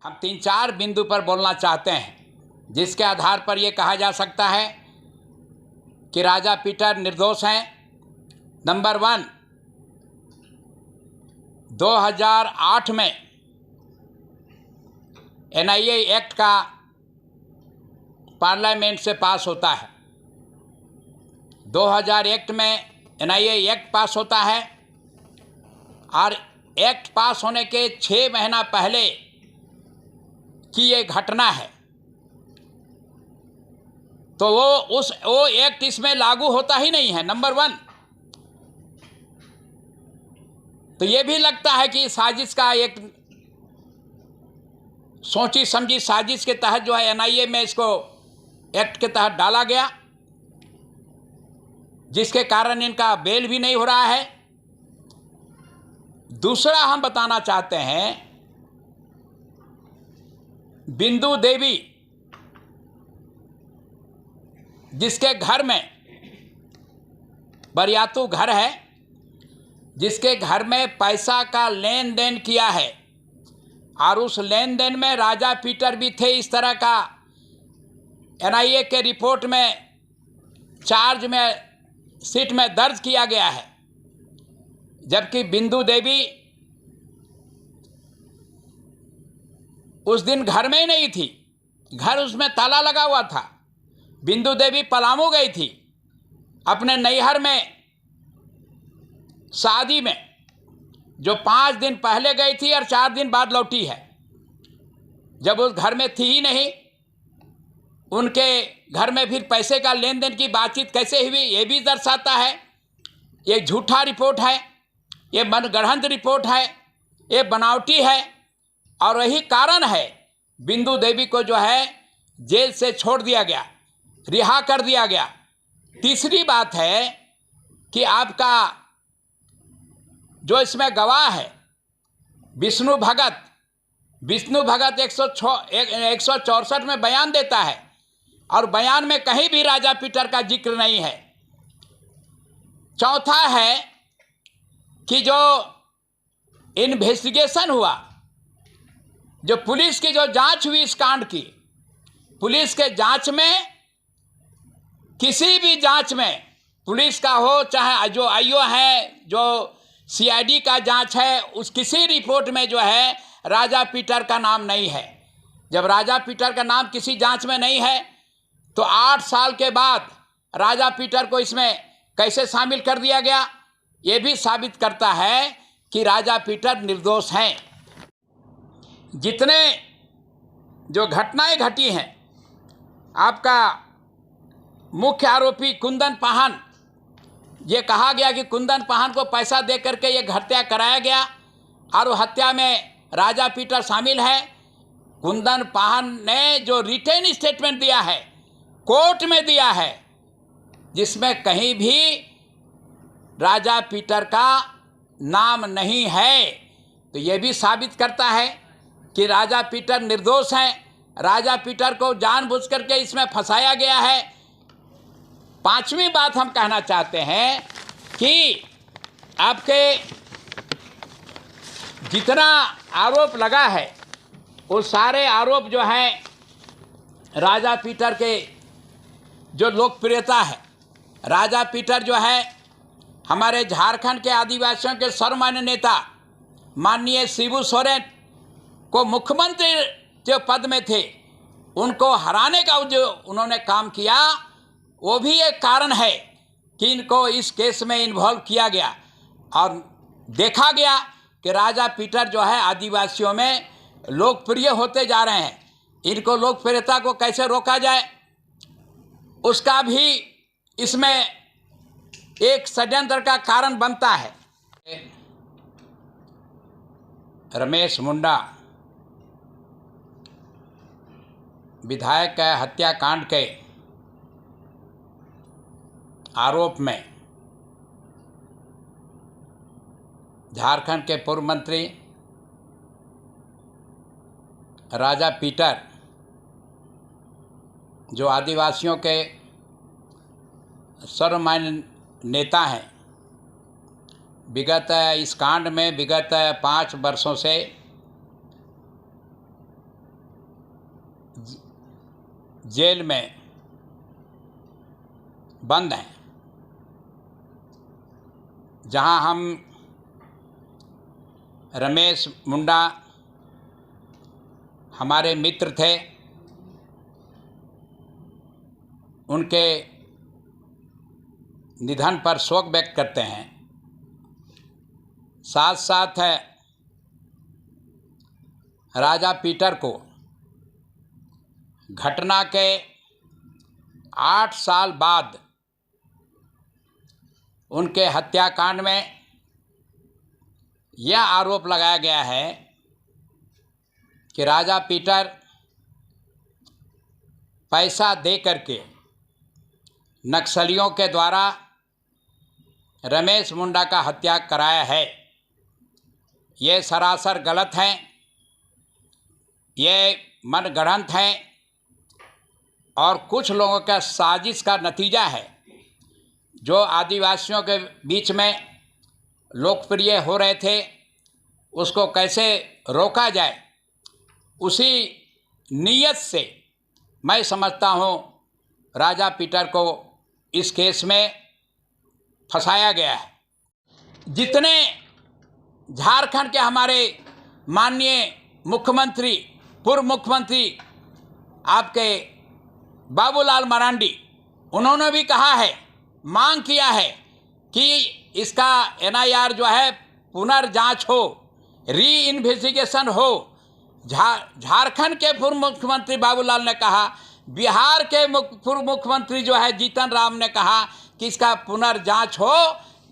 हम 3-4 बिंदु पर बोलना चाहते हैं जिसके आधार पर यह कहा जा सकता है कि राजा पीटर निर्दोष हैं। नंबर 1, 2008 में एनआईए एक्ट का पार्लियामेंट से पास होता है। 2001 में एनआईए एक्ट पास होता है और एक्ट पास होने के 6 महीना पहले की ये घटना है, तो वो एक्ट इसमें लागू होता ही नहीं है। नंबर 1, तो ये भी लगता है कि साजिश का एक सोची समझी साजिश के तहत जो है एनआईए में इसको एक्ट के तहत डाला गया, जिसके कारण इनका बेल भी नहीं हो रहा है। दूसरा हम बताना चाहते हैं, बिंदु देवी जिसके घर में बरियातू घर है, जिसके घर में पैसा का लेन देन किया है और उस लेन देन में राजा पीटर भी थे, इस तरह का एनआईए के रिपोर्ट में चार्ज में सीट में दर्ज किया गया है। जबकि बिंदु देवी उस दिन घर में ही नहीं थी, घर उसमें ताला लगा हुआ था। बिंदु देवी पलामू गई थी अपने नैहर में शादी में, जो 5 दिन पहले गई थी और 4 दिन बाद लौटी है। जब उस घर में थी ही नहीं, उनके घर में फिर पैसे का लेन देन की बातचीत कैसे हुई ये भी दर्शाता है। ये झूठा रिपोर्ट है, ये मनगढ़ंत रिपोर्ट है, ये बनावटी है और वही कारण है बिंदु देवी को जो है जेल से छोड़ दिया गया, रिहा कर दिया गया। तीसरी बात है कि आपका जो इसमें गवाह है विष्णु भगत 164 में बयान देता है और बयान में कहीं भी राजा पीटर का जिक्र नहीं है। चौथा है कि जो इन्वेस्टिगेशन हुआ, जो पुलिस की जो जांच हुई इस कांड की, पुलिस के जांच में किसी भी जांच में पुलिस का हो चाहे जो आईओ है, जो सीआईडी का जांच है, उस किसी रिपोर्ट में जो है राजा पीटर का नाम नहीं है। जब राजा पीटर का नाम किसी जांच में नहीं है तो 8 साल के बाद राजा पीटर को इसमें कैसे शामिल कर दिया गया, ये भी साबित करता है कि राजा पीटर निर्दोष हैं। जितने जो घटनाएं घटी हैं, आपका मुख्य आरोपी कुंदन पाहन, ये कहा गया कि कुंदन पाहन को पैसा दे करके ये हत्या कराया गया और हत्या में राजा पीटर शामिल है। कुंदन पाहन ने जो रिटेन स्टेटमेंट दिया है, कोर्ट में दिया है, जिसमें कहीं भी राजा पीटर का नाम नहीं है, तो ये भी साबित करता है कि राजा पीटर निर्दोष हैं। राजा पीटर को जानबूझ करके इसमें फंसाया गया है। 5वीं बात हम कहना चाहते हैं कि आपके जितना आरोप लगा है वो सारे आरोप जो हैं राजा पीटर के जो लोकप्रियता है, राजा पीटर जो है हमारे झारखंड के आदिवासियों के सर्वमान्य नेता माननीय शिबू सोरेन को मुख्यमंत्री जो पद में थे, उनको हराने का जो उन्होंने काम किया, वो भी एक कारण है कि इनको इस केस में इन्वॉल्व किया गया और देखा गया कि राजा पीटर जो है आदिवासियों में लोकप्रिय होते जा रहे हैं। इनको लोकप्रियता को कैसे रोका जाए, उसका भी इसमें एक षड्यंत्र का कारण बनता है। रमेश मुंडा विधायक का हत्याकांड के आरोप में झारखंड के पूर्व मंत्री राजा पीटर, जो आदिवासियों के सर्वमान्य नेता हैं, विगत 5 वर्षों से जेल में बंद हैं, जहां हम रमेश मुंडा हमारे मित्र थे, उनके निधन पर शोक व्यक्त करते हैं। साथ साथ राजा पीटर को घटना के 8 साल बाद उनके हत्याकांड में यह आरोप लगाया गया है कि राजा पीटर पैसा दे करके नक्सलियों के द्वारा रमेश मुंडा का हत्या कराया है। ये सरासर गलत है, ये मनगढ़ंत है और कुछ लोगों का साजिश का नतीजा है, जो आदिवासियों के बीच में लोकप्रिय हो रहे थे उसको कैसे रोका जाए, उसी नीयत से मैं समझता हूँ राजा पीटर को इस केस में फंसाया गया है। जितने झारखंड के हमारे माननीय मुख्यमंत्री, पूर्व मुख्यमंत्री आपके बाबूलाल मरांडी, उन्होंने भी कहा है, मांग किया है कि इसका NIR जो है पुनर्जांच हो, री इन्वेस्टिगेशन हो। झारखंड के पूर्व मुख्यमंत्री बाबूलाल ने कहा, बिहार के पूर्व मुख्यमंत्री जो है जीतन राम ने कहा कि इसका पुनर्जांच हो।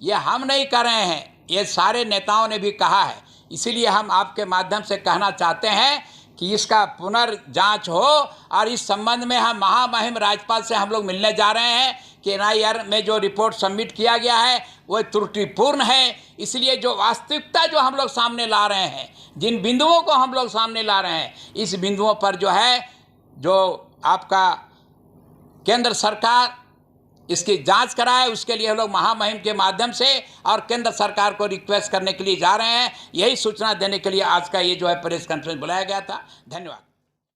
ये हम नहीं कर रहे हैं, ये सारे नेताओं ने भी कहा है। इसीलिए हम आपके माध्यम से कहना चाहते हैं कि इसका पुनर्जांच हो और इस संबंध में हम महामहिम राज्यपाल से हम लोग मिलने जा रहे हैं कि NIR में जो रिपोर्ट सबमिट किया गया है वो त्रुटिपूर्ण है। इसलिए जो वास्तविकता जो हम लोग सामने ला रहे हैं, जिन बिंदुओं को हम लोग सामने ला रहे हैं, इस बिंदुओं पर जो है जो आपका केंद्र सरकार इसकी जांच कराए, उसके लिए हम लोग महामहिम के माध्यम से और केंद्र सरकार को रिक्वेस्ट करने के लिए जा रहे हैं। यही सूचना देने के लिए आज का ये जो है प्रेस कॉन्फ्रेंस बुलाया गया था। धन्यवाद।